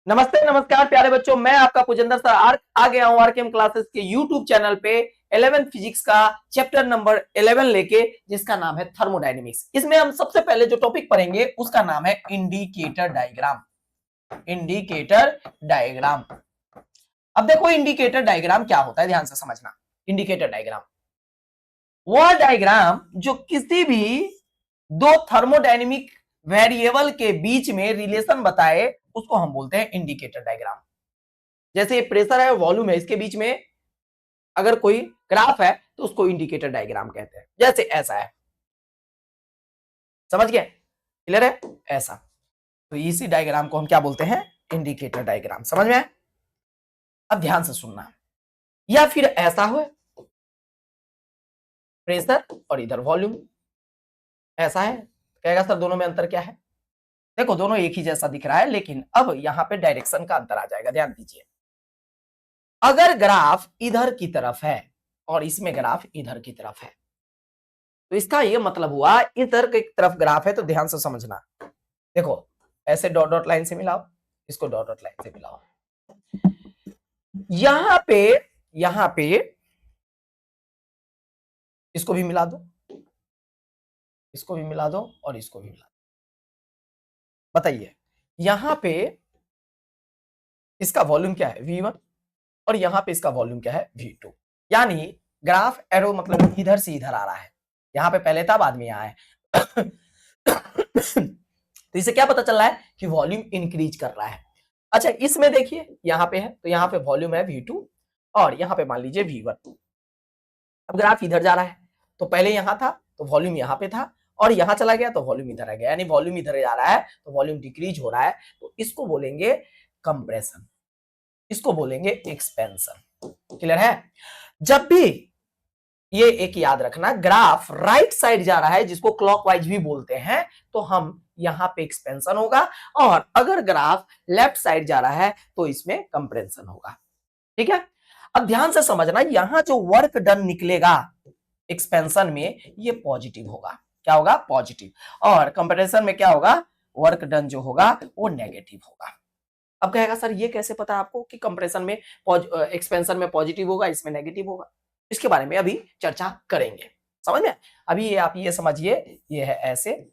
नमस्ते नमस्कार प्यारे बच्चों, मैं आपका पुजेंद्र सर आ गया हूं आरकेएम क्लासेस के यूट्यूब चैनल पे 11th फिजिक्स का चैप्टर नंबर 11 लेके, जिसका नाम है थर्मोडायनेमिक्स। इसमें हम सबसे पहले जो टॉपिक पढ़ेंगे उसका नाम है इंडिकेटर डायग्राम। Indicator diagram. अब देखो इंडिकेटर डायग्राम क्या होता है, ध्यान से समझना। इंडिकेटर डायग्राम वह डायग्राम जो किसी भी दो थर्मोडायनेमिक वेरिएबल के बीच में रिलेशन बताए, उसको हम बोलते हैं इंडिकेटर डायग्राम। जैसे प्रेशर है, वॉल्यूम है, इसके बीच में अगर कोई ग्राफ है तो उसको इंडिकेटर डायग्राम कहते हैं। जैसे ऐसा है, समझ गए? क्लियर है? ऐसा, तो इसी डायग्राम को हम क्या बोलते हैं? Indicator diagram. समझ में आए? अब ध्यान से सुनना। या फिर ऐसा हो, प्रेशर और इधर वॉल्यूम। ऐसा है, कहेगा सर दोनों में अंतर क्या है? देखो दोनों एक ही जैसा दिख रहा है, लेकिन अब यहां पे डायरेक्शन का अंतर आ जाएगा। ध्यान दीजिए, अगर ग्राफ इधर की तरफ है और इसमें ग्राफ इधर की तरफ है, तो इसका यह मतलब हुआ इधर की तरफ ग्राफ है, तो ध्यान से समझना। देखो ऐसे डॉट डॉट लाइन से मिलाओ, इसको डॉट डॉट लाइन से मिलाओ। यहां पे इसको भी मिला दो, इसको भी मिला दो और इसको भी मिला दो। बताइए यहां पे इसका वॉल्यूम क्या है? V1, और यहां पे इसका वॉल्यूम क्या है? V2। यानी ग्राफ एरो मतलब इधर से इधर आ रहा है। यहां पे पहले था, बाद में यहां है। तो इससे क्या पता चल रहा है कि वॉल्यूम इंक्रीज कर रहा है। अच्छा इसमें देखिए, यहां पे है तो यहां पे वॉल्यूम है V2 और यहां पे मान लीजिए V1। अब ग्राफ इधर जा रहा है, तो पहले यहां था तो वॉल्यूम यहां पे था, और यहां चला गया तो वॉल्यूम इधर आ गया। यानी वॉल्यूम इधर जा रहा है तो वॉल्यूम डिक्रीज हो रहा है, तो इसको बोलेंगे कंप्रेशन, इसको बोलेंगे एक्सपेंशन। क्लियर है? जब भी ये एक याद रखना, ग्राफ राइट साइड जा रहा है जिसको क्लॉकवाइज भी बोलते हैं, तो हम यहां पे एक्सपेंशन होगा, और अगर ग्राफ लेफ्ट साइड जा रहा है तो इसमें कंप्रेशन होगा। ठीक है? अब ध्यान से समझना, यहां जो वर्क डन निकलेगा एक्सपेंशन में, ये पॉजिटिव होगा। क्या होगा? पॉजिटिव। और कंप्रेशन में क्या होगा? वर्क डन जो होगा वो नेगेटिव होगा। अब कहेगा सर ये कैसे पता आपको कि कंप्रेशन में एक्सपेंशन में पॉजिटिव होगा, इसमें नेगेटिव होगा? इसके बारे में अभी चर्चा करेंगे। समझ में? अभी आप ये समझिए, ये है ऐसे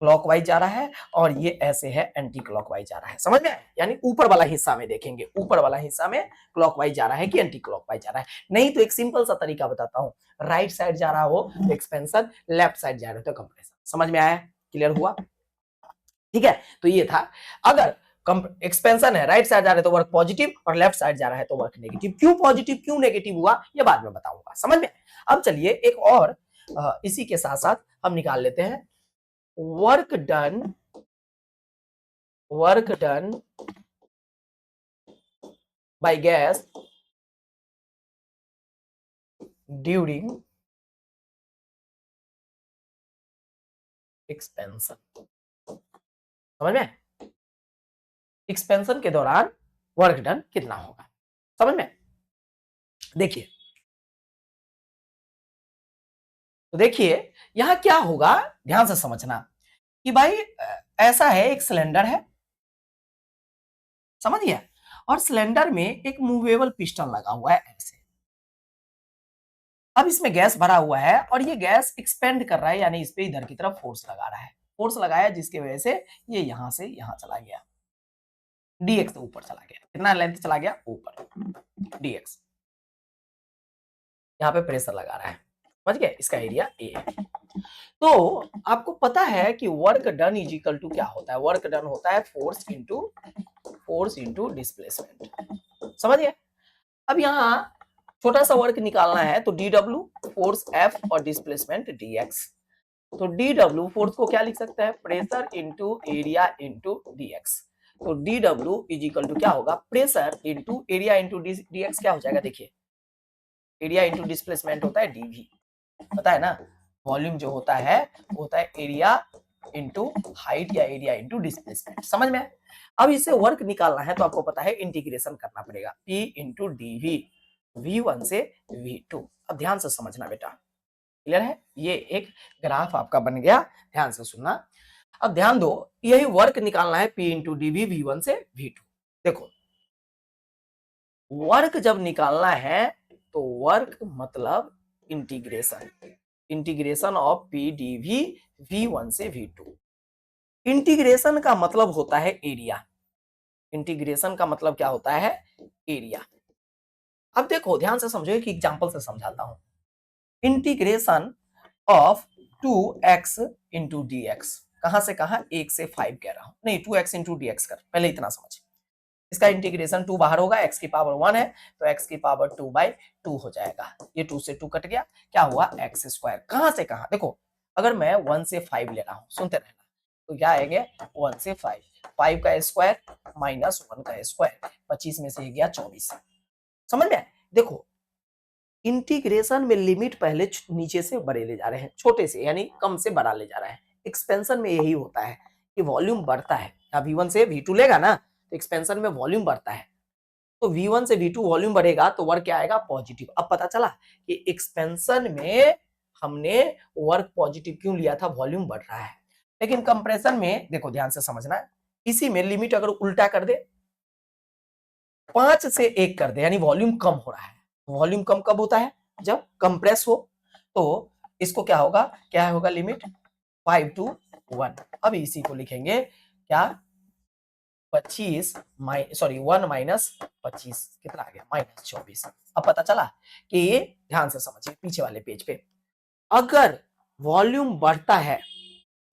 क्लॉकवाइज जा रहा है और ये ऐसे है एंटी क्लॉकवाइज जा रहा है। समझ में? यानी ऊपर वाला हिस्सा में देखेंगे, ऊपर वाला हिस्सा में क्लॉकवाइज जा रहा है कि एंटी क्लॉकवाइज जा रहा है। नहीं तो एक सिंपल सा तरीका बताता हूं, राइट साइड जा रहा हो तो एक्सपेंशन, लेफ्ट साइड जा रहा हो तो कंप्रेशन। समझ में आया? क्लियर हुआ? ठीक है, तो ये था। अगर एक्सपेंशन है, राइट साइड जा रहा है तो वर्क पॉजिटिव, और लेफ्ट साइड जा रहा है तो वर्क नेगेटिव। क्यों पॉजिटिव क्यों नेगेटिव हुआ ये बाद में बताऊंगा। समझ में? अब चलिए एक और इसी के साथ साथ हम निकाल लेते हैं work done by gas during expansion. समझ में? एक्सपेंशन के दौरान वर्क डन कितना होगा? समझ में? देखिए, तो देखिए यहां क्या होगा, ध्यान से समझना कि भाई ऐसा है, एक सिलेंडर है, समझिए, और सिलेंडर में एक मूवेबल पिस्टन लगा हुआ है ऐसे। अब इसमें गैस भरा हुआ है और ये गैस एक्सपेंड कर रहा है, यानी इस पे इधर की तरफ फोर्स लगा रहा है। फोर्स लगाया जिसकी वजह से ये यहां से यहां चला गया, dx ऊपर चला गया। कितना लेंथ चला गया? ऊपर, dx। यहाँ पे प्रेशर लगा रहा है, समझ गए? इसका एरिया ए है। तो आपको पता है कि work done is equal to क्या होता है? वर्क डन होता है फोर्स इंटू डिस्प्लेसमेंट। समझ गए? अब यहाँ छोटा सा वर्क निकालना है तो dw फोर्स F और डिस्प्लेसमेंट dx। तो dw फोर्स को क्या लिख सकते हैं? Pressure into area into dx। तो dw इज इक्वल टू क्या होगा? Pressure into area into dx। क्या हो जाएगा? देखिए, एरिया इंटू डिस्प्लेसमेंट होता है dv, पता है ना? वॉल्यूम जो होता है वो होता है एरिया इंटू हाइट या एरिया इंटू डिस्प्लेसमेंट। समझ में? अब इसे वर्क निकालना है तो आपको पता है इंटीग्रेशन करना पड़ेगा, P इंटू dv, V1 से V2। अब ध्यान से समझना बेटा, क्लियर है? ये एक ग्राफ आपका बन गया, ध्यान से सुनना। अब ध्यान दो, यही वर्क निकालना है P इंटू dv, V1 से V2। देखो वर्क जब निकालना है तो वर्क मतलब integration, integration of P D V V1 से V2। इंटीग्रेशन का मतलब होता है एरिया, इंटीग्रेशन का मतलब क्या होता है, एरिया। अब देखो ध्यान से समझो, एक एग्जांपल से समझाता हूं। Integration of 2x into D x, कहां से कहां, 1 से 5 कह रहा हूं, नहीं 2x इंटू डी एक्स कर, पहले इतना समझ। इसका इंटीग्रेशन 2 बाहर होगा, x की पावर 1 है तो x की पावर 2/2 हो जाएगा। ये 2 से 2 कट गया, क्या हुआ एक्स स्क्वायर। कहां से कहां, देखो अगर मैं 1 से 5 ले रहा हूं, सुनते रहना, तो क्या आएंगे 1 से 5, 5 का स्क्वायर माइनस 1 का स्क्वायर, 25 में से गया 24। समझ में आया? देखो इंटीग्रेशन में लिमिट पहले नीचे से बड़े ले जा रहे हैं, छोटे से यानी कम से बड़ा ले जा रहा है। एक्सपेंशन में यही होता है कि वॉल्यूम बढ़ता है, V1 से V2 लेगा ना तो एक्सपेंशन में वॉल्यूम बढ़ता है, तो V1 से V2 वॉल्यूम बढ़ेगा तो वर्क क्या आएगा, पॉजिटिव। अब पता चला कि एक्सपेंशन में हमने वर्क पॉजिटिव क्यों लिया था, वॉल्यूम बढ़ रहा है। लेकिन कंप्रेशन में देखो ध्यान से समझना, इसी में लिमिट अगर उल्टा कर दे, 5 से 1 कर दे, यानी वॉल्यूम कम हो रहा है। वॉल्यूम कम कब होता है, जब कंप्रेस हो। तो इसको क्या होगा, क्या होगा लिमिट 5 to 1। अब इसी को लिखेंगे क्या, 25 सॉरी 1 माइनस 25 कितना आ गया, -24। अब पता चला कि ये, ध्यान से समझिए पीछे वाले पेज पे, अगर वॉल्यूम बढ़ता है,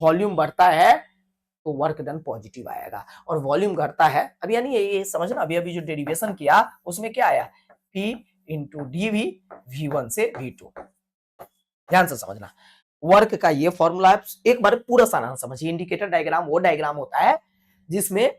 वॉल्यूम बढ़ता है तो वर्क डन पॉजिटिव आएगा, और वॉल्यूम घटता है, अब यानी ये समझना, अभी अभी जो डेरिवेशन किया उसमें क्या आया, P into D V V1 से V2। ध्यान से समझना, वर्क का ये फॉर्मूला, एक बार पूरा सारा समझिए। इंडिकेटर डायग्राम वो डायग्राम होता है जिसमें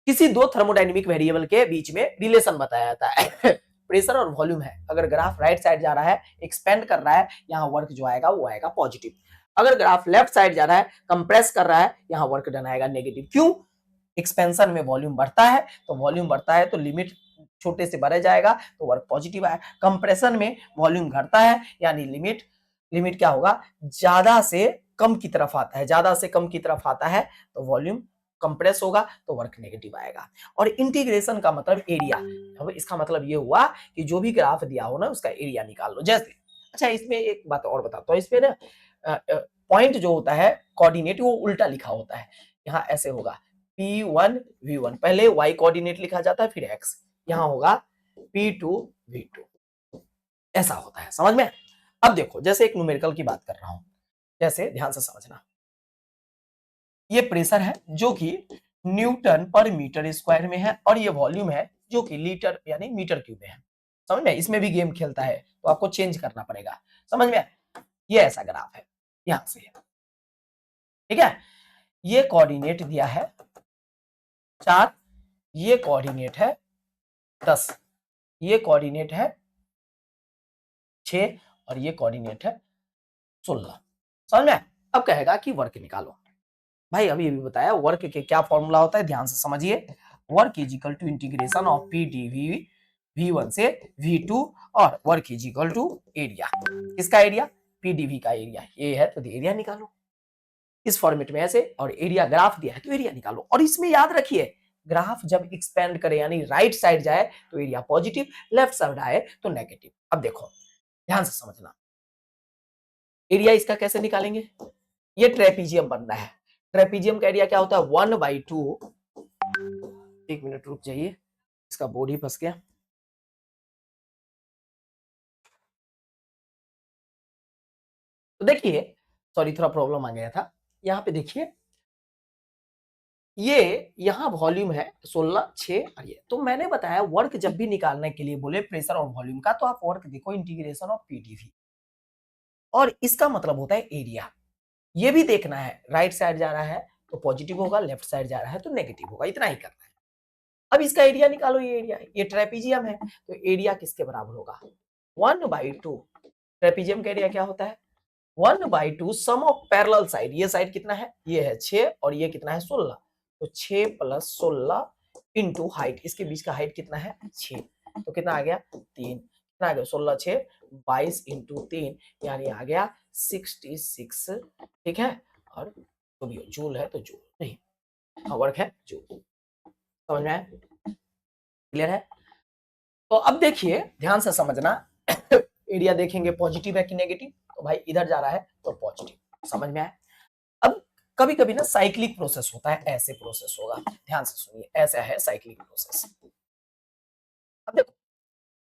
किसी दो थर्मोडायनेमिक वेरिएबल के बीच में रिलेशन बताया जाता है। प्रेशर और वॉल्यूम है, अगर ग्राफ राइट साइड जा रहा है, एक्सपेंड कर रहा है, यहाँ वर्क जो आएगा वो आएगा पॉजिटिव। अगर ग्राफ लेफ्ट साइड जा रहा है, कंप्रेस कर रहा है, यहाँ वर्क डन आएगा नेगेटिव। क्यों, एक्सपेंशन में वॉल्यूम बढ़ता है, तो वॉल्यूम बढ़ता है तो लिमिट छोटे से बढ़ जाएगा तो वर्क पॉजिटिव आएगा। कंप्रेशन में वॉल्यूम घटता है, यानी लिमिट, लिमिट क्या होगा, ज्यादा से कम की तरफ आता है, ज्यादा से कम की तरफ आता है तो वॉल्यूम कंप्रेस होगा तो वर्क नेगेटिव आएगा। और इंटीग्रेशन का मतलब एरिया, अब इसका मतलब ये हुआ कि जो भी ग्राफ दिया हो ना उसका एरिया निकाल लो। जैसे, अच्छा इसमें एक बात और बताता हूँ, इसमें ना पॉइंट जो होता है कोऑर्डिनेट वो उल्टा लिखा होता है। यहाँ ऐसे होगा P1 V1, पहले y कोऑर्डिनेट लिखा जाता है फिर x, यहाँ होगा P2 V2, ऐसा होता है। समझ में? अब देखो जैसे एक न्यूमेरिकल की बात कर रहा हूं, जैसे ध्यान से समझना, ये प्रेशर है जो कि न्यूटन पर मीटर स्क्वायर में है, और ये वॉल्यूम है जो कि लीटर यानी मीटर क्यूब में है। समझ में? इसमें भी गेम खेलता है तो आपको चेंज करना पड़ेगा। समझ में? ये ऐसा ग्राफ है, यहां से है, ठीक है। ये कोऑर्डिनेट दिया है 4, ये कोऑर्डिनेट है 10, ये कोऑर्डिनेट है 6, और ये कोऑर्डिनेट है 16। समझ में? अब कहेगा कि वर्क निकालो। भाई अभी अभी बताया वर्क के क्या फॉर्मूला होता है, ध्यान से समझिए। Work is equal to integration of P D V V1 से V2, और work is equal to area, किसका एरिया, पीडीवी का एरिया, ये है तो एरिया निकालो इस फॉर्मेट में ऐसे, और एरिया ग्राफ दिया है तो एरिया निकालो। और इसमें याद रखिए ग्राफ जब एक्सपेंड करे यानी राइट साइड जाए तो एरिया पॉजिटिव, लेफ्ट साइड आए तो नेगेटिव। अब देखो ध्यान से समझना, एरिया इसका कैसे निकालेंगे, ये ट्रेपीजियम बनना है। ट्रेपीजियम का एरिया क्या होता है, 1/2, एक मिनट रुक जाइए, इसका बोर्ड ही फंस गया। तो देखिए, सॉरी थोड़ा प्रॉब्लम आ गया था, यहाँ पे देखिए ये यहाँ वॉल्यूम है 16, 6, और ये तो मैंने बताया वर्क जब भी निकालने के लिए बोले प्रेशर और वॉल्यूम का, तो आप वर्क देखो इंटीग्रेशन ऑफ पीडीवी, और इसका मतलब होता है एरिया। ये भी देखना है राइट साइड जा रहा है तो पॉजिटिव होगा, लेफ्ट साइड जा रहा है तो नेगेटिव होगा, इतना ही करना है। अब इसका एरिया निकालो, ये एरिया, ये ट्रेपीजियम है तो एरिया किसके बराबर होगा, 1/2। ट्रेपीजियम का एरिया क्या होता है, 1/2 सम ऑफ पैरेलल साइड, ये साइड कितना है, ये है 6 और ये कितना है 16, तो 6 + 16 इंटू हाइट, इसके बीच का हाइट कितना है 6, तो कितना आ गया 3, कितना आ गया 16 6 22 इंटू 3, यानी आ गया 66। ठीक है, और जो भी जूल है तो जूल नहीं, वर्क है जूल। समझ में आया? क्लियर है? तो अब देखिए ध्यान से समझना एरिया देखेंगे पॉजिटिव है कि नेगेटिव, तो भाई इधर जा रहा है तो पॉजिटिव, समझ में आया? अब कभी कभी ना साइक्लिक प्रोसेस होता है, ऐसे प्रोसेस होगा, ध्यान से सुनिए, ऐसा है साइक्लिक प्रोसेस। अब देखो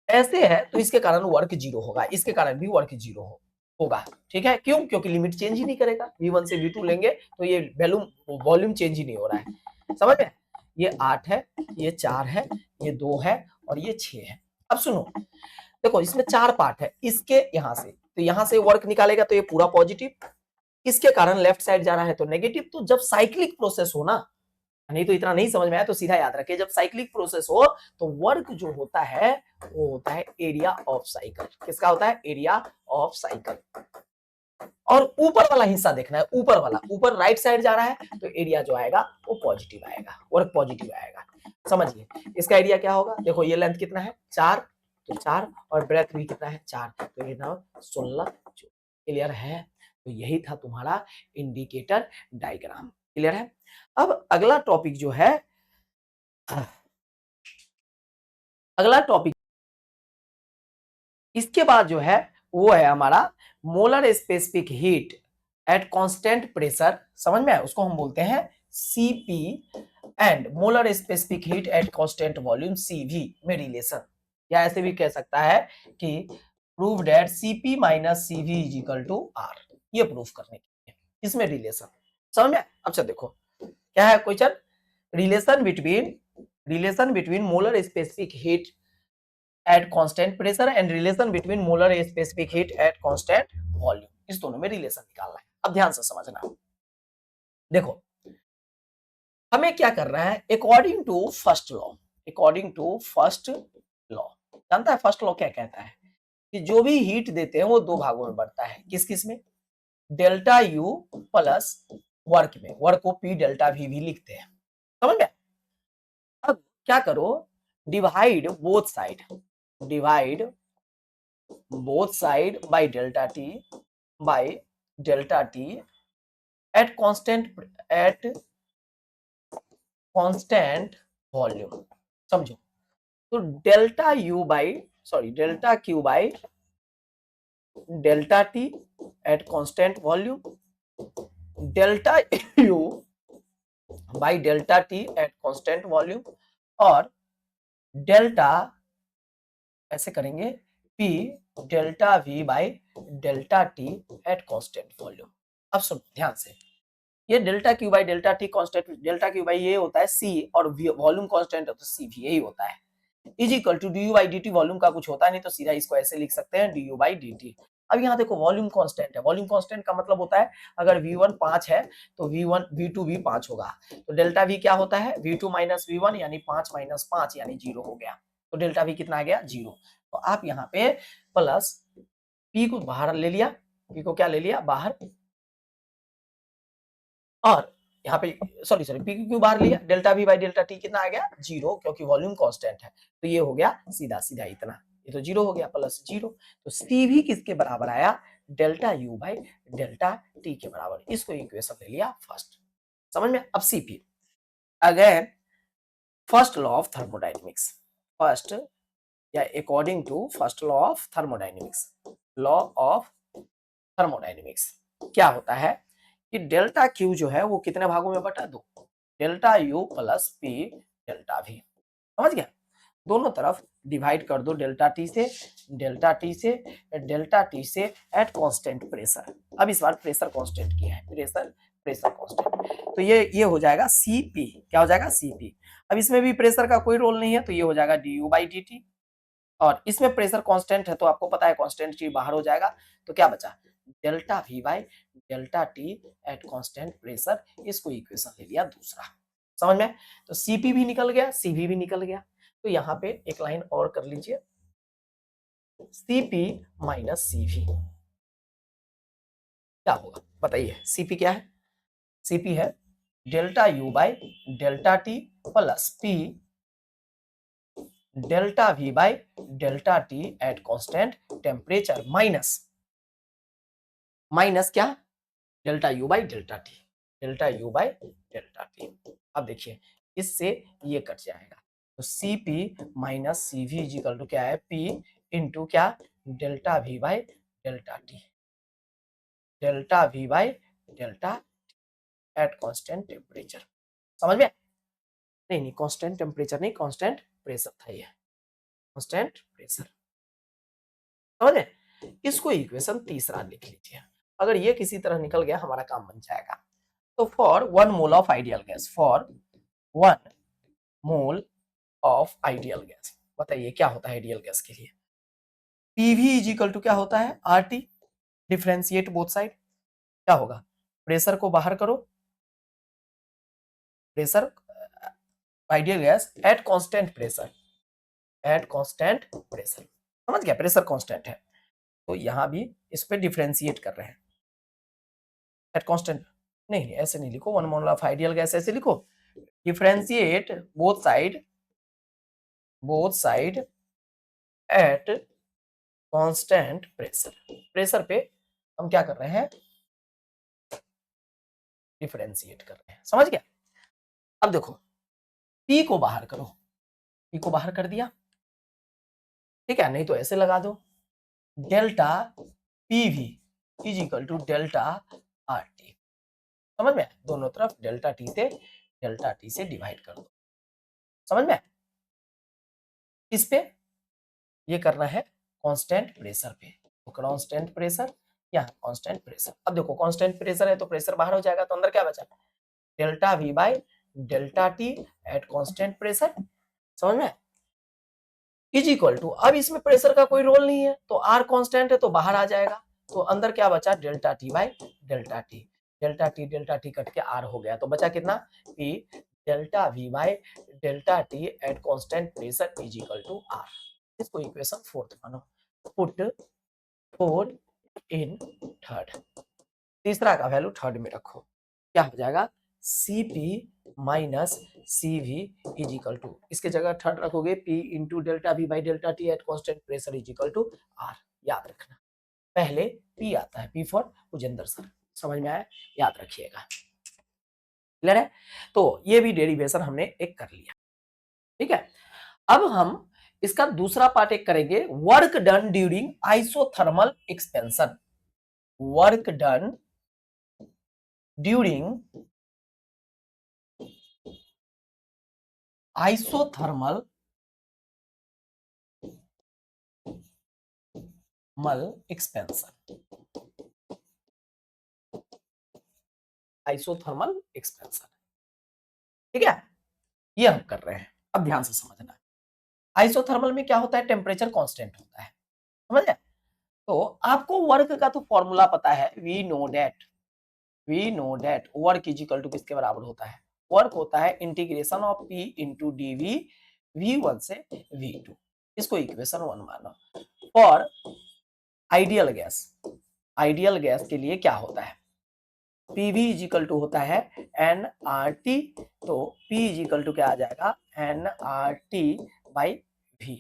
ऐसे है तो इसके कारण वर्क जीरो होगा, इसके कारण भी वर्क जीरो होगा, ठीक है? क्यों? क्योंकि लिमिट चेंज ही नहीं करेगा, V1 से V2 लेंगे तो ये वॉल्यूम चेंज ही नहीं हो रहा है, समझ में? ये 8 है, ये 4 है, ये 2 है और ये 6 है। अब सुनो, देखो इसमें 4 पार्ट है, इसके यहां से तो यहां से वर्क निकालेगा तो ये पूरा पॉजिटिव, इसके कारण लेफ्ट साइड जा रहा है तो नेगेटिव। तो जब साइक्लिक प्रोसेस हो ना, नहीं तो इतना नहीं समझ में आया तो सीधा याद रखिए, जब साइक्लिक प्रोसेस हो तो वर्क जो होता है वो होता है एरिया ऑफ साइकिल। किसका होता है? Area of cycle. और ऊपर वाला हिस्सा देखना है, ऊपर वाला, ऊपर राइट साइड जा रहा है तो एरिया जो आएगा वो पॉजिटिव आएगा, वर्क पॉजिटिव आएगा। समझिए इसका एरिया क्या होगा, देखो ये लेंथ कितना है 4, तो 4 और ब्रेथ भी कितना है 4, तो ये ना 16। क्लियर है? तो यही था तुम्हारा इंडिकेटर डायग्राम। क्लियर है? अब अगला टॉपिक जो है, अगला टॉपिक इसके बाद जो है वो है हमारा molar specific heat at constant pressure. समझ में आया? उसको हम बोलते हैं CP and molar specific heat at constant volume CV में रिलेशन, या ऐसे भी कह सकता है कि prove that CP minus CV is equal to R, ये प्रूफ करने के लिए इसमें रिलेशन। समझ में? अच्छा देखो क्या है question, relation between molar specific heat at constant pressure and relation between molar specific heat at constant volume, इस दोनों में रिलेशन निकालना है। अब ध्यान से समझना, देखो हमें क्या करना है, according to first law, according to first law, जानता है फर्स्ट लॉ क्या कहता है कि जो भी हीट देते हैं वो दो भागों में बढ़ता है, किस किस में? डेल्टा यू प्लस वर्क में, वर्क को पी डेल्टा वी भी लिखते हैं, समझ में? अब क्या करो, divide both side, divide both side by delta t by delta t at constant volume। समझो, तो delta U by delta Q by delta T at constant volume, delta U by delta T at constant volume, और delta ऐसे करेंगे P delta V by delta T at constant volume. अब सुनो ध्यान से, ये delta Q by delta T constant, delta Q by ये होता है C और वॉल्यूम कांस्टेंट होता है CV, यही होता है, is equal to D U by D T, volume का कुछ होता है नहीं तो सीधा इसको ऐसे लिख सकते हैं D U by D T. अब यहाँ देखो वॉल्यूम कांस्टेंट है, वॉल्यूम कांस्टेंट का मतलब होता है अगर V1 5 है तो V2 भी 5 होगा, तो डेल्टा V क्या होता है V2 माइनस V1 यानी 5 माइनस 5 यानी 0 हो गया, तो डेल्टा V कितना आ गया 0। तो आप यहाँ पे प्लस P को बाहर ले लिया, P को क्या ले लिया बाहर, और यहाँ पे सॉरी पी क्यों बाहर लिया, delta V by delta T कितना आ गया 0, क्योंकि वॉल्यूम कांस्टेंट है, तो ये हो गया सीधा सीधा इतना, ये तो 0 हो गया प्लस 0, तो सी भी किसके बराबर आया, delta U by delta T के बराबर, इसको इक्वेशन ले लिया फर्स्ट। समझ में? अब CP again first law of thermodynamics, first या according to first law of thermodynamics, law of thermodynamics क्या होता है कि डेल्टा क्यू जो है वो कितने भागों में बटा, दो, delta U plus P delta we, समझ गया? दोनों तरफ डिवाइड कर दो डेल्टा टी से, डेल्टा टी से, डेल्टा टी से एट कांस्टेंट प्रेशर। अब इस बार प्रेशर कांस्टेंट किया है, प्रेशर प्रेशर कांस्टेंट, तो ये हो जाएगा सीपी, क्या हो जाएगा सीपी। अब इसमें भी प्रेशर का कोई रोल नहीं है तो ये हो जाएगा D U by D T, और इसमें प्रेशर कांस्टेंट है तो आपको पता है कांस्टेंट टी बाहर हो जाएगा, तो क्या बचा delta V by delta T at constant pressure, इसको इक्वेशन ले लिया दूसरा। समझ में? तो सीपी भी निकल गया, सीवी भी निकल गया, तो यहाँ पे एक लाइन और कर लीजिए, सीपी माइनस सीवी क्या होगा बताइए, सीपी क्या है, सीपी है delta U by delta T plus P delta V by delta T at constant temperature minus minus क्या, delta U by delta T, delta U by delta T. अब देखिए इससे ये कट जाएगा, तो C P minus C V is equal to क्या है, पी इंटू क्या, delta V by delta T, delta V by delta at constant temperature. समझ में? नहीं नहीं, कांस्टेंट टेम्परेचर नहीं, कांस्टेंट प्रेशर था ये, कांस्टेंट प्रेशर। समझ में? इसको इक्वेशन तीसरा लिख लीजिए। अगर ये किसी तरह निकल गया हमारा काम बन जाएगा। तो for 1 mole of ideal gas, for 1 mole of ideal gas, बताइए क्या होता है आइडियल गैस के लिए? पीवी इज इक्वल टू क्या होता है, आरटी, डिफरेंशिएट बोथ साइड, क्या होगा, प्रेशर को बाहर करो, pressure ideal gas at constant pressure, eight constant pressure. समझ गया, प्रेशर कांस्टेंट है, तो यहां भी इस पे डिफरेंशिएट कर रहे हैं एट कांस्टेंट। नहीं ऐसे नहीं लिखो, 1 मोल ऑफ आइडियल गैस ऐसे लिखो, differentiate both side, both side eight constant pressure. Pressure पे हम क्या कर रहे हैं, डिफरेंशिएट कर रहे हैं। समझ गया? अब देखो, पी को बाहर करो, पी को बाहर कर दिया, ठीक है, नहीं तो ऐसे लगा दो, delta PV is equal to delta R T. समझ में? दोनों तरफ डेल्टा टी से डिवाइड कर दो। समझ में? इस पे ये करना है कांस्टेंट प्रेशर पे, तो कांस्टेंट प्रेशर, यहाँ कांस्टेंट प्रेशर। अब देखो कांस्टेंट प्रेशर है तो प्रेशर बाहर हो जाएगा, तो अंदर क्या बचा, delta V by delta T at constant pressure. समझ में? इज इक्वल टू, अब इसमें प्रेशर का कोई रोल नहीं है, तो आर कांस्टेंट है तो बाहर आ जाएगा, तो अंदर क्या बचा, delta T by delta T, delta T cut के आर हो गया, तो बचा कितना, P delta V by delta T at constant pressure is equal to R. इसको इक्वेशन फोर्थ मानो, पुट 4 इन थर्ड, तीसरा का वैल्यू थर्ड में रखो, क्या हो जाएगा, C P minus C V is equal to, इसके जगह थर्ड रखोगे, P into delta V by delta T at constant pressure is equal to R. याद रखना, पहले पी आता है, पी फॉर उजेंद्र सर। समझ में आया? याद रखिएगा। क्लियर है? तो ये भी डेरिवेशन हमने एक कर लिया, ठीक है। अब हम इसका दूसरा पार्ट एक करेंगे, work done during isothermal expansion, work done during isothermal expansion, isothermal expansion, ठीक है, ये हम कर रहे हैं। अब ध्यान से समझना, आइसोथर्मल में क्या होता है, टेम्परेचर कांस्टेंट होता है। समझ गए? तो आपको वर्क का तो फॉर्मूला पता है, we know that work is equal to किसके बराबर होता है, वर्क होता है integration of P into DV V1 से V2, इसको इक्वेशन 1 मानो। और आइडियल गैस के लिए क्या होता है, PV इज इक्वल टू होता है nRT, तो P इज इक्वल टू क्या आ जाएगा, nRT बाई V।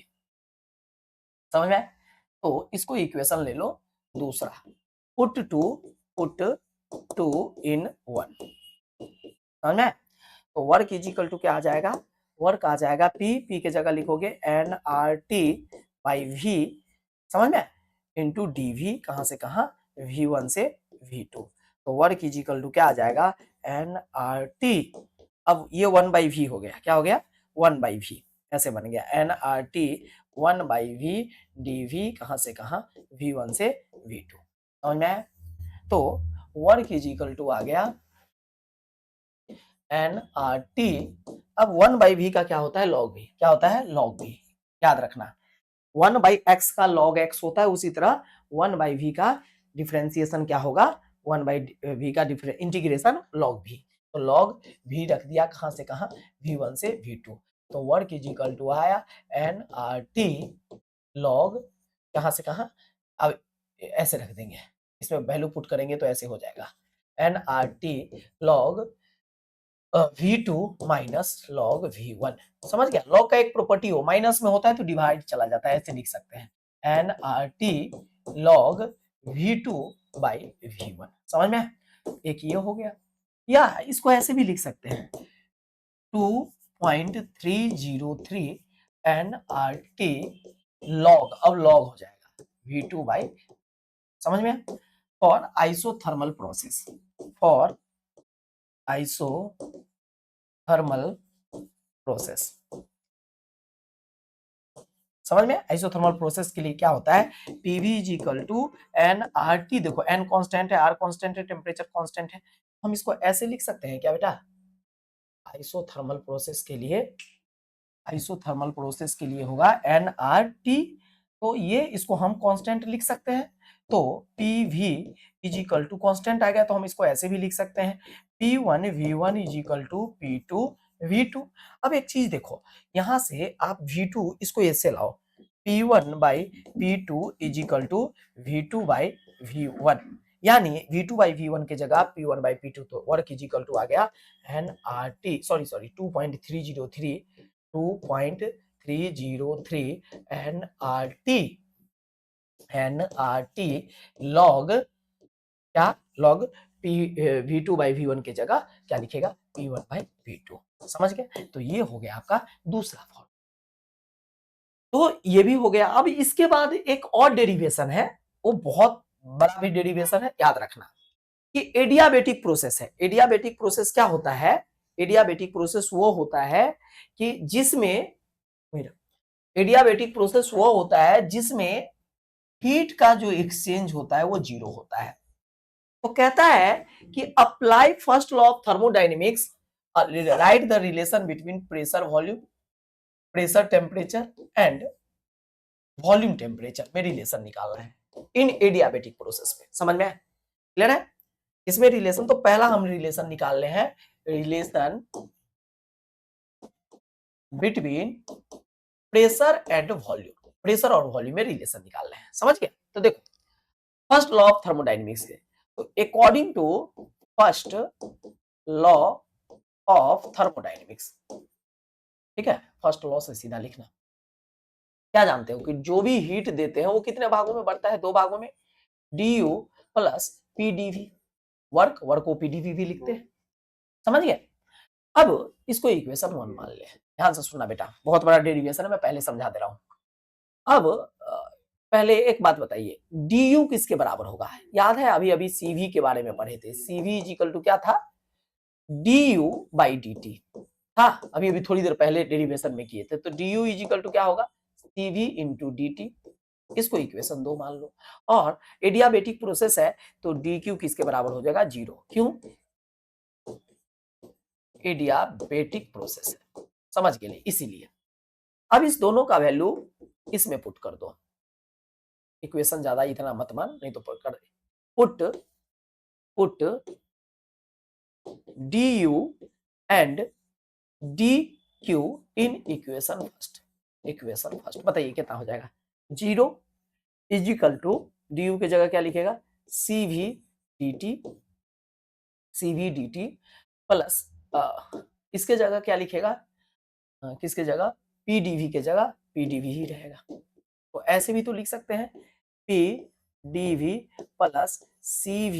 समझ में? तो इसको इक्वेशन ले लो दूसरा, पुट टू इन 1। समझ में? तो वर्क इज इक्वल टू क्या आ जाएगा, वर्क आ जाएगा पी के जगह लिखोगे nRT बाई V, समझ में, इंटू डीवी, कहां से कहां, V1 से V2, तो वर्क इज इक्वल टू क्या आ जाएगा, nRT, अब ये 1/v हो गया, क्या हो गया, 1/v, ऐसे बन गया nRT 1/v dv, कहां से कहां, V1 से V2। समझ में? तो वर्क इज इक्वल टू आ गया nRT, अब 1/v का क्या होता है, log v, क्या होता है, log v, याद रखना 1/x का log x होता है, उसी तरह 1/v का डिफरेंशिएशन क्या होगा, 1/v का इंटीग्रेशन log v, तो log v रख दिया, कहां से कहां, V1 से V2, तो वर्क इज इक्वल टू आया nRT log, कहां से कहां, अब ऐसे रख देंगे, इसमें वैल्यू पुट करेंगे तो ऐसे हो जाएगा, nRT log V2 minus log V1। समझ गया? log का एक प्रॉपर्टी हो, माइनस में होता है तो डिवाइड चला जाता है, ऐसे लिख सकते हैं nRT log V2 by V1। समझ में? एक ये हो गया, या इसको ऐसे भी लिख सकते हैं, 2 2.303 nRT log, अब log हो जाएगा V2 बाई, समझ में? For isothermal process, for isothermal process, समझ में? आइसोथर्मल प्रोसेस के लिए क्या होता है, PV is equal to N R T, देखो एन कांस्टेंट है, आर कांस्टेंट है, टेम्परेचर कांस्टेंट है, हम इसको ऐसे लिख सकते हैं क्या बेटा, आइसोथर्मल प्रोसेस के लिए, आइसोथर्मल प्रोसेस के लिए होगा एन आर टी, तो ये इसको हम कांस्टेंट लिख सकते हैं, तो PV is equal to constant आ गया तो हम इसको ऐसे भी लिख सकते हैं P1 V1 is equal to P2 V2। अब एक चीज देखो, यहां से आप V2 इसको ऐसे लाओ, P1 by P2 is equal to V2 by V1, यानी V2 बाई V1 की जगह P1 बाई P2, तो वर्क इज इक्वल टू आ गया NRT, सॉरी 2.303 NRT लॉग, क्या लॉग V2 बाई V1 की जगह क्या लिखेगा, P1 बाई P2, समझ गए? तो ये हो गया आपका दूसरा फॉर्म, तो ये भी हो गया। अब इसके बाद एक और डेरिवेशन है, वो बहुत बड़ा भी डेरिवेशन है, याद रखना कि एडियाबेटिक प्रोसेस है। एडियाबेटिक प्रोसेस क्या होता है, एडियाबेटिक प्रोसेस वो होता है कि जिसमें, एडियाबेटिक प्रोसेस वो होता है जिसमें हीट का जो एक्सचेंज होता है वो जीरो होता है। तो कहता है कि apply first law of thermodynamics, right the relation between pressure volume, pressure temperature and volume temperature में रिलेशन निकालना है इन एडियाबेटिक प्रोसेस में, समझ में? क्लियर है? इसमें रिलेशन, तो पहला हम रिलेशन निकाल रहे हैं, relation between pressure and volume, pressure और वॉल्यूम में रिलेशन निकाल रहे हैं, समझ गए? तो देखो फर्स्ट लॉ ऑफ थर्मोडायनेमिक्स के, तो according to first law of thermodynamics, ठीक है, फर्स्ट लॉ से सीधा लिखना, क्या जानते हो कि जो भी हीट देते हैं वो कितने भागों में बढ़ता है, दो भागों में, du plus pdv, work, work को pdv भी लिखते हैं, समझ गए? अब इसको इक्वेशन 1 मान ले, ध्यान से सुनना बेटा, बहुत बड़ा डेरिवेशन है, मैं पहले समझा दे रहा हूं। अब पहले एक बात बताइए, du किसके बराबर होगा, याद है अभी अभी cv के बारे में पढ़े थे, cv इज इक्वल टू क्या था, du बाई dt था, अभी अभी थोड़ी देर पहले डेरिवेशन में किए थे, तो du इज इक्वल टू क्या होगा, cv इंटू dt, इसको इक्वेशन 2 मान लो, और एडियाबेटिक प्रोसेस है तो dq किसके बराबर हो जाएगा, जीरो, क्यों, एडियाबेटिक प्रोसेस है, समझ गए? इसीलिए अब इस दोनों का वैल्यू इसमें पुट कर दो, इक्वेशन ज्यादा इतना मत मान, नहीं तो पुट कर, put du and dq in equation first, बताइए कितना हो जाएगा, zero is equal to du की जगह क्या लिखेगा, cv dt प्लस इसके जगह क्या लिखेगा, किसके जगह, pdv के जगह pdv ही रहेगा, तो ऐसे भी तो लिख सकते हैं pdv plus cv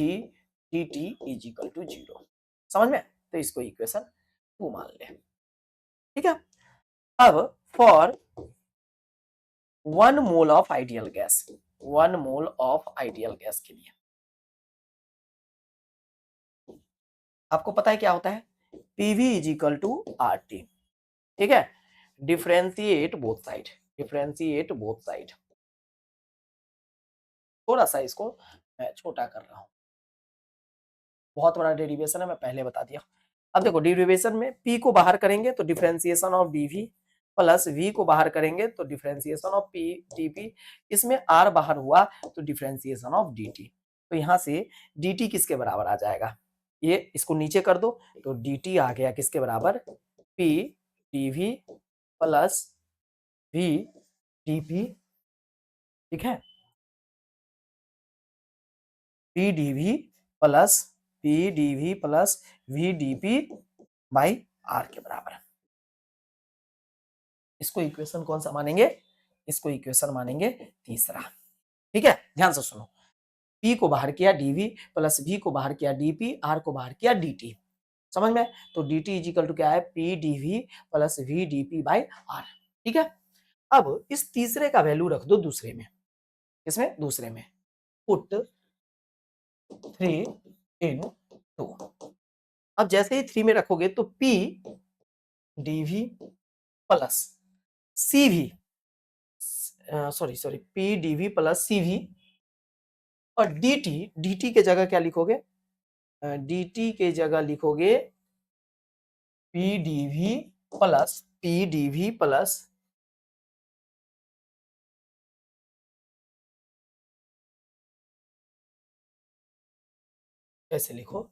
dt is equal to zero, समझ में? तो इसको इक्वेशन 2 मान ले, ठीक है? अब for 1 mole of ideal gas, 1 mole of ideal gas के लिए आपको पता है क्या होता है, PV is equal to R T, ठीक है? Differentiate both side, differentiate both side, थोड़ा सा इसको मैं छोटा कर रहा हूं, बहुत बड़ा डेरिवेशन है, मैं पहले बता दिया। अब देखो डेरिवेशन में p को बाहर करेंगे तो differentiation of dv plus v को बाहर करेंगे तो डिफरेंशिएशन ऑफ p dp, इसमें r बाहर हुआ तो डिफरेंशिएशन ऑफ dt, तो यहां से dt किसके बराबर आ जाएगा, ये इसको नीचे कर दो तो dt आ गया किसके बराबर, p dv plus v dp, ठीक है, p dv plus v dp by r के बराबर है। इसको इक्वेशन कौन सा मानेंगे, इसको इक्वेशन मानेंगे तीसरा, ठीक है? ध्यान से सुनो, p को बाहर किया dv प्लस v को बाहर किया dp, r को बाहर किया dt, समझ में? तो D T is equal to क्या है, P D V plus V D P by R. ठीक है, अब इस तीसरे का वैल्यू रख दो दूसरे में, इसमें दूसरे में पुट 3 इन 2। अब जैसे ही 3 में रखोगे तो P dV plus CV, sorry P dV plus CV और dt के जगह क्या लिखोगे, dt के जगह लिखोगे P dV प्लस ऐसे लिखो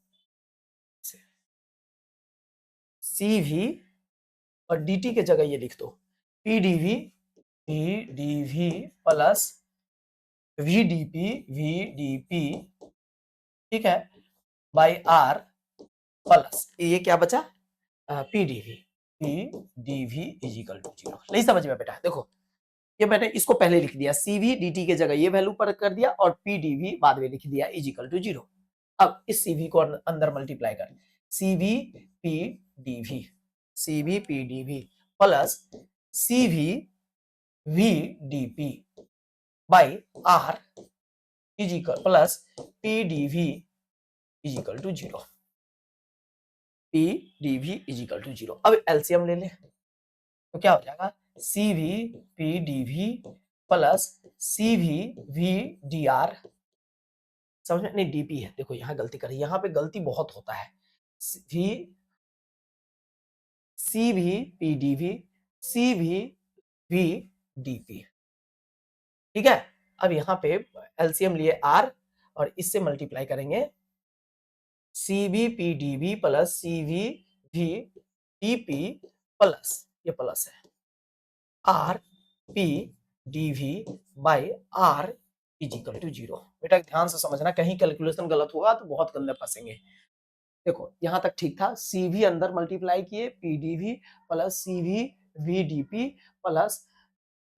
CV और dt के जगह ये लिख दो P dV प्लस VDP, ठीक है, बाई R प्लस ये क्या बचा, PDV इज इक्वल टू 0। नहीं समझ में बेटा, देखो ये मैंने इसको पहले लिख दिया, CV dt के जगह ये वैल्यू पर कर दिया और PDV बाद में लिख दिया इज इक्वल टू 0। अब इस CV को अंदर मल्टीप्लाई कर, CV PDV plus CV VDP by R is equal plus PDV is equal to 0, PDV is equal to 0। अब एलसीएम ले ले तो क्या हो जाएगा, CV PDV plus CV VDR, समझ में नहीं, DP है, देखो यहाँ गलती करी, यहाँ पे गलती बहुत होता है, CV PDV CV VDP, ठीक है। अब यहाँ पे एलसीएम लिए R और इससे मल्टीप्लाई करेंगे CV PDV plus CV VDP plus ये प्लस है R P DV by R is equal to 0। बेटा ध्यान से समझना, कहीं कैलकुलेशन गलत हुआ तो बहुत गंदे फंसेंगे। देखो यहां तक ठीक था, CV अंदर मल्टीप्लाई किए PDV plus CV VDP plus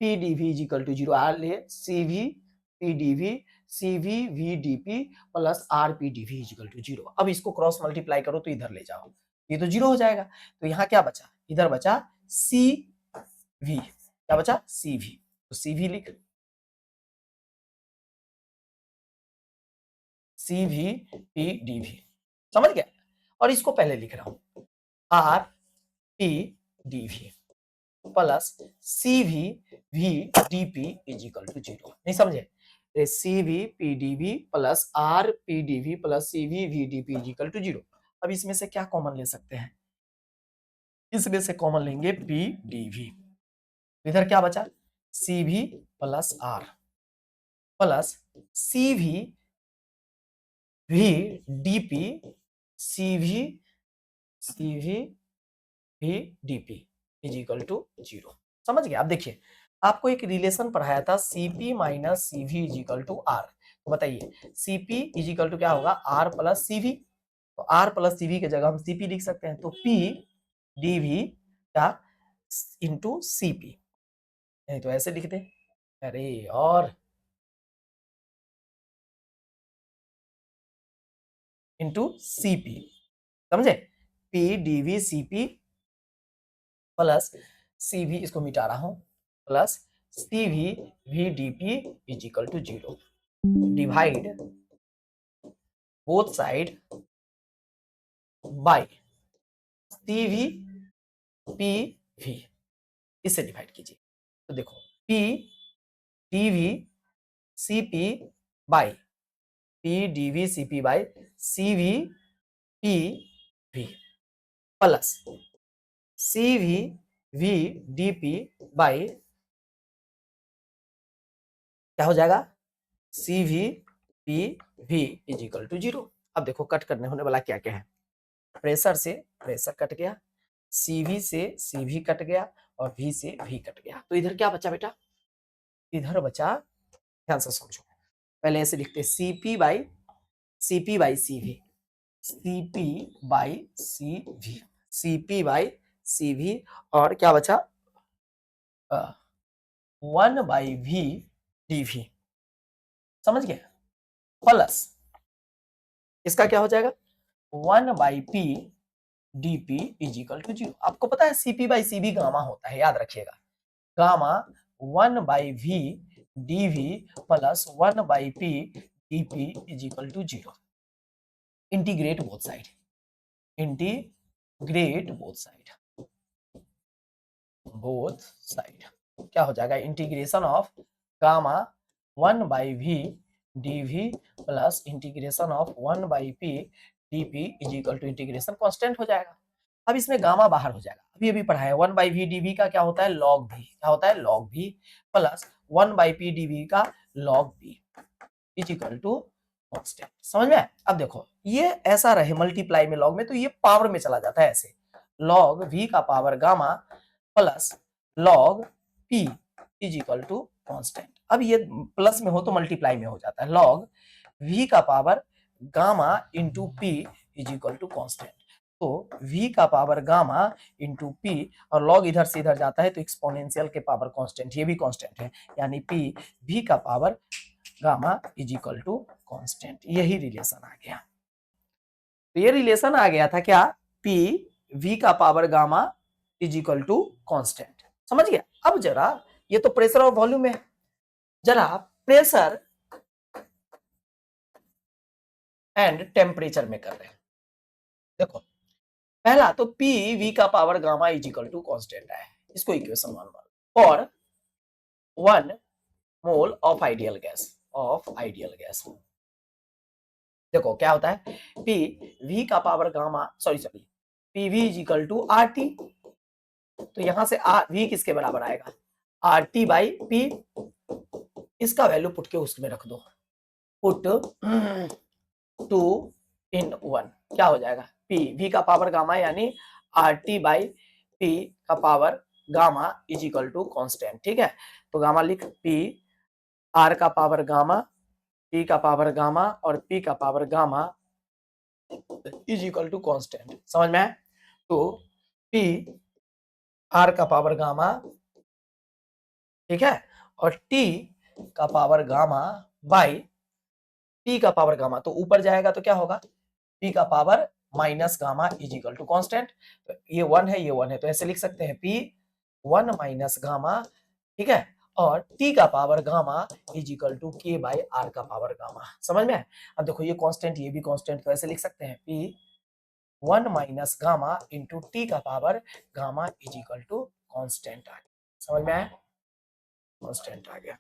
PDV is equal to 0, आर लिए CV PDV CV VDP plus RPDV is equal to 0। अब इसको क्रॉस मल्टीप्लाई करो तो इधर ले जाओ, ये तो 0 हो जाएगा, तो यहाँ क्या बचा, इधर बचा CV, क्या बचा CV, तो CV लिख, CV PDV, समझ गया, और इसको पहले लिख रहा हूं RPDV plus CV VDP is equal to 0। नहीं समझे, CV PDV plus RPDV plus CV VDP is equal to 0। अब इसमें से क्या कॉमन ले सकते हैं, इसमें से कॉमन लेंगे PDV, इधर क्या बचा CV plus R plus CV VDP CV VDP is equal to 0। समझ गया। अब देखिए आपको एक रिलेशन पढ़ाया था CP minus CV is equal to R, तो बताइए CP इज इक्वल टू क्या होगा, R प्लस CV, तो R प्लस CV के जगह हम CP लिख सकते हैं, तो P DV का इंटू CP, नहीं तो ऐसे लिख दे, अरे और इंटू CP, समझे, P DV CP plus CV, इसको मिटा रहा हूं, plus CV VDP is equal to 0, divide both side by CV PV, इससे डिवाइड कीजिए, तो देखो P DV CP by P DV CP by CV PV plus CV VDP by क्या हो जाएगा, CV PV is equal to 0। अब देखो कट करने होने वाला क्या क्या है, प्रेशर से प्रेशर कट गया, CV से CV कट गया और V से V कट गया, तो इधर क्या बचा बेटा, इधर बचा, ध्यान से समझो, पहले ऐसे लिखते CP by CV CP by CV CP by CV और क्या बचा 1 बाई V DV, समझ गए, प्लस इसका क्या हो जाएगा 1 by P dp is equal to 0। आपको पता है cp बाई cv गामा होता है, याद रखिएगा। Gamma 1 by v dv plus 1 by p dp is equal to 0। Integrate both side, integrate both side क्या हो जाएगा, integration of gamma 1 by v dv plus integration of 1 by p dp is equal to integration constant हो जाएगा। अब इसमें gamma बाहर हो जाएगा, अभी अभी पढ़ा है 1 बाई वी डी का क्या होता है, लॉग भी, क्या होता है, लॉग भी प्लस 1 बाई पी डी का लॉग भी इज इक्वल टू कांस्टेंट। समझ में? अब देखो ये ऐसा रहे मल्टीप्लाई में लॉग में, तो ये पावर में चला जाता है ऐसे, लॉग वी का power gamma plus log P is equal to constant. अब ये प्लस में हो तो मल्टीप्लाई में हो जाता है, लॉग वी का power gamma into P is equal to constant. तो v का पावर गामा इंटू पी, और लॉग इधर से इधर जाता है तो एक्सपोनेंशियल के पावर कांस्टेंट, ये भी कांस्टेंट है, यानी p v का power gamma is equal to constant. यही रिलेशन आ गया। तो ये रिलेशन आ गया था क्या, p v का power gamma is equal to constant. समझ गया? अब जरा ये तो प्रेशर और वॉल्यूम है, जरा प्रेशर एंड टेम्परेचर में कर रहे हैं। देखो पहला तो पी वी का power gamma is equal to constant है, इसको इक्वेशन 1 मान, और 1 मोल ऑफ आइडियल गैस, देखो क्या होता है, पी वी का power gamma sorry P V is equal to R T, तो यहां से आर वी किसके बराबर आएगा, आर टी बाई पी, इसका वैल्यू पुट के उसमें रख दो, पुट 2 इन 1 क्या हो जाएगा, पी वी का पावर गामा यानी आर टी बाई पी का power gamma is equal to constant. ठीक है, तो गामा लिख, पी आर का पावर गामा, पी का पावर गामा और पी का power gamma is equal to constant. समझ में? तो पी आर का पावर गामा, ठीक है, और टी का पावर गामा बाई पी का पावर गामा, तो ऊपर जाएगा तो क्या होगा, पी का power minus gamma is equal to constant. तो ये 1 है, ये 1 है, तो ऐसे लिख सकते हैं पी 1 माइनस गामा, ठीक है, और टी का power gamma is equal to K by R का पावर गामा। समझ में? अब देखो ये कांस्टेंट, ये भी कांस्टेंट, तो ऐसे लिख सकते हैं P 1 minus gamma into T का power gamma is equal to constant आ गया। समझ में आया? कांस्टेंट आ गया।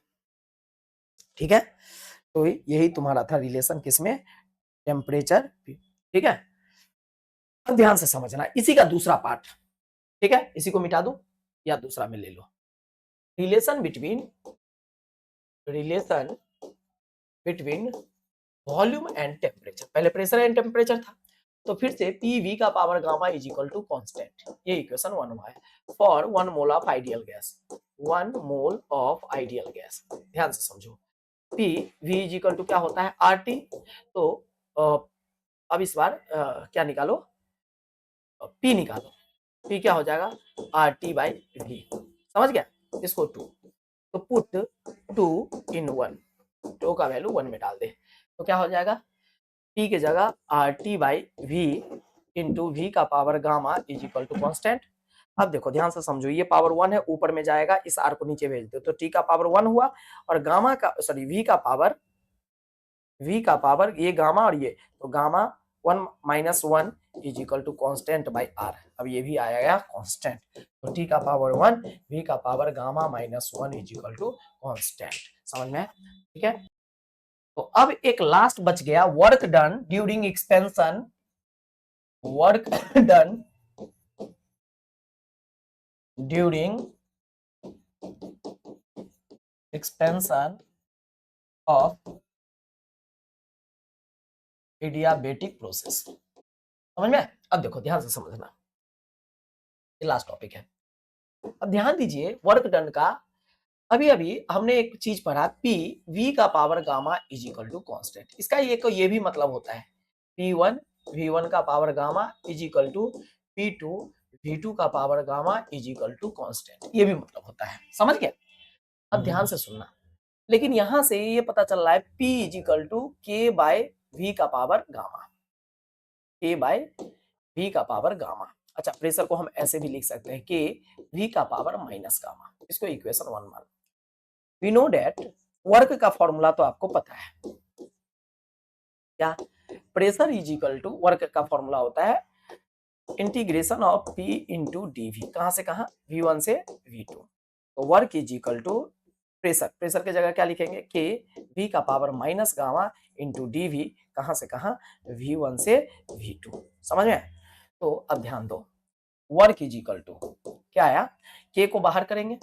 ठीक है, तो यही तुम्हारा था रिलेशन किसमें, टेम्परेचर। ठीक है, अब ध्यान से समझना इसी का दूसरा पार्ट। ठीक है, इसी को मिटा दो या दूसरा में ले लो, relation between volume and temperature. पहले प्रेशर एंड टेम्परेचर था, तो फिर से पी वी का power gamma is equal to constant, ये इक्वेशन 1 हुआ है, for 1 mole of ideal gas, 1 mole of ideal gas. ध्यान से समझो, P V is equal to क्या होता है, आर टी। तो अब इस बार क्या निकालो, पी निकालो, पी क्या हो जाएगा, आर टी बाई वी। समझ गया? इसको 2, तो पुट 2 इन 1, 2 का वैल्यू 1 में डाल दे, तो क्या हो जाएगा, पी के जगह R T by V into V का power gamma is equal to constant. अब देखो ध्यान से समझो, ये पावर 1 है, ऊपर में जाएगा, इस आर को नीचे भेज दो, तो टी का पावर 1 हुआ, और गामा का सॉरी वी का पावर ये गामा और ये, तो gamma 1 minus 1 is equal to constant by R. अब ये भी आया कॉन्स्टेंट, तो टी का पावर 1 वी का power gamma minus 1 is equal to constant. समझ में? ठीक है, तो अब एक लास्ट बच गया, work done during expansion, work done during expansion of adiabatic process. समझ में? अब देखो ध्यान से समझना, ये लास्ट टॉपिक है। अब ध्यान दीजिए, वर्क डन का अभी अभी हमने एक चीज पढ़ा, पी वी का power gamma is equal to constant. इसका ये भी मतलब होता है, P1 V1 का power gamma is equal to P2 V2 का power gamma is equal to constant, ये भी मतलब होता है। समझ गया? अब ध्यान से सुनना, लेकिन यहां से ये पता चल रहा है P इज इक्वल टू के बाय वी का पावर गामा, के बाय v का पावर गामा। अच्छा, प्रेशर को हम ऐसे भी लिख सकते हैं कि v का पावर माइनस गामा, इसको इक्वेशन 1 मान। वी नो डेट वर्क का फॉर्मूला तो आपको पता है क्या, pressure is equal to, work का फॉर्मूला होता है integration of P into D V, कहां से कहां, V1 से V2। तो work is equal to pressure, pressure की जगह क्या लिखेंगे कि V का power minus gamma into D V, कहां से कहां, V1 से V2। समझ में? तो अब ध्यान दो, वर्क इज इक्वल टू क्या आया, K को बाहर करेंगे,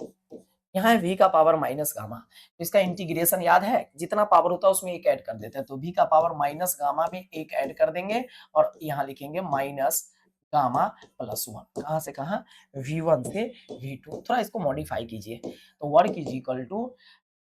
यहाँ है V का पावर माइनस गामा, तो इसका इंटीग्रेशन याद है, जितना पावर होता है उसमें एक ऐड कर देते हैं, तो V का पावर माइनस गामा में एक ऐड कर देंगे और यहाँ लिखेंगे माइनस गामा प्लस 1, कहां से कहां, V1 से V2। थोड़ा इसको मॉडिफाई कीजिए, तो वर्क इज इक्वल टू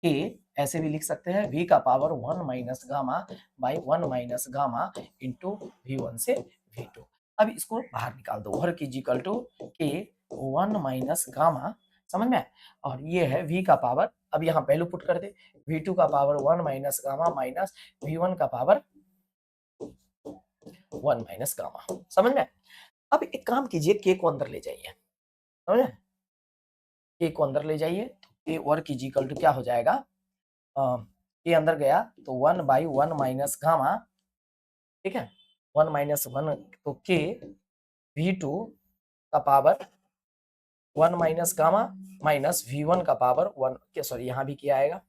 के, ऐसे भी लिख सकते हैं V का power 1 minus gamma by 1 minus gamma into V1 से V2। अब इसको बाहर निकाल दो, वर्क इज इक्वल टू के 1 माइनस गामा, समझ में, और ये है V का पावर, अब यहाँ वैल्यू पुट कर दे, V2 का power 1 minus gamma minus V1 का पावर 1 माइनस गामा। समझ में? अब एक काम कीजिए, K को अंदर ले जाइए, समझ में, K को अंदर ले जाइए, तो वर्क इज इक्वल टू क्या हो जाएगा, K अंदर गया तो 1 बाई 1 माइनस गामा, ठीक है, 1 माइनस 1, तो K V2 का power 1 minus gamma minus V1 का पावर 1, क्या सॉरी यहाँ भी क्या आएगा,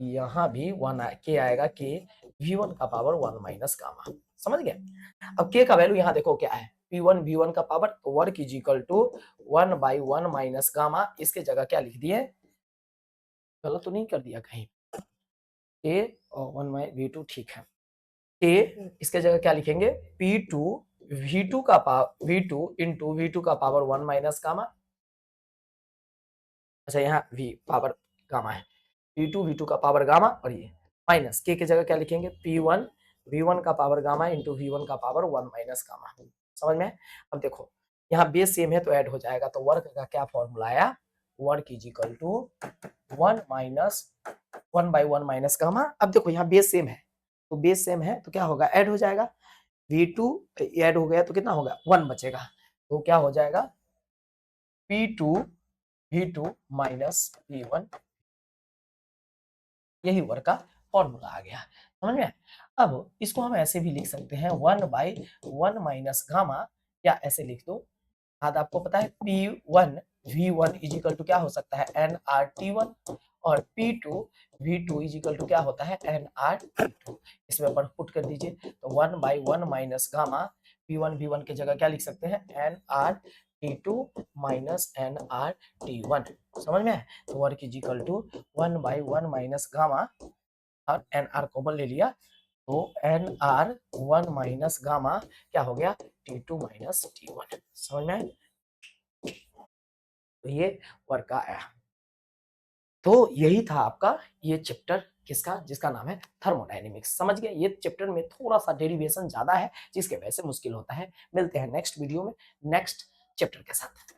यहाँ भी 1 के आएगा, के V1 का पावर 1 माइनस गामा। समझ गए? अब K का वैल्यू यहाँ देखो क्या है, P1 V1 का पावर, तो work is equal to 1 by 1 minus gamma, इसके जगह क्या लिख दिए, गलत तो नहीं कर दिया कहीं, K और 1 बाई V2, ठीक है, K इसके जगह क्या लिखेंगे, P2 V2 का पावर, V2 इंटू V2 का पावर 1 माइनस गामा। अच्छा, यहाँ V पावर गामा है, P2 V2 का पावर गामा, और ये माइनस K की जगह क्या लिखेंगे, P1 V1 का पावर गामा इंटू V1 का पावर 1 माइनस गामा। समझ में? अब देखो यहाँ बेस सेम है तो ऐड हो जाएगा, तो वर्क का क्या फॉर्मूला आया, work is equal to 1 minus 1 by 1 minus gamma. अब देखो यहाँ बेस सेम है, तो बेस सेम है तो क्या होगा, ऐड हो जाएगा, V2 ऐड हो गया तो कितना होगा, 1 बचेगा, तो क्या हो जाएगा, P2 V2 माइनस P1, यही वर्क का फॉर्मूला आ गया। समझ में? अब इसको हम ऐसे भी लिख सकते हैं 1 बाई 1 माइनस गामा, या ऐसे लिख दो, आज आपको पता है P1 V1 is equal to क्या हो सकता है, nRT1, और P2 V2 is equal to क्या होता है, nRT2। इसमें पर पुट कर दीजिए, तो 1 by 1 minus gamma, P1 V1 की जगह क्या लिख सकते हैं, nRT2 माइनस nRT1। समझ में? तो work is equal to 1 by 1 minus gamma, और nr कॉमन ले लिया, तो nr 1 माइनस गामा क्या हो गया, T2 माइनस T1। समझ में? तो ये वर्क का आया। तो यही था आपका ये चैप्टर, किसका, जिसका नाम है थर्मोडायनेमिक्स। समझ गए? ये चैप्टर में थोड़ा सा डेरिवेशन ज्यादा है, जिसके वजह से मुश्किल होता है। मिलते हैं नेक्स्ट वीडियो में नेक्स्ट चैप्टर के साथ।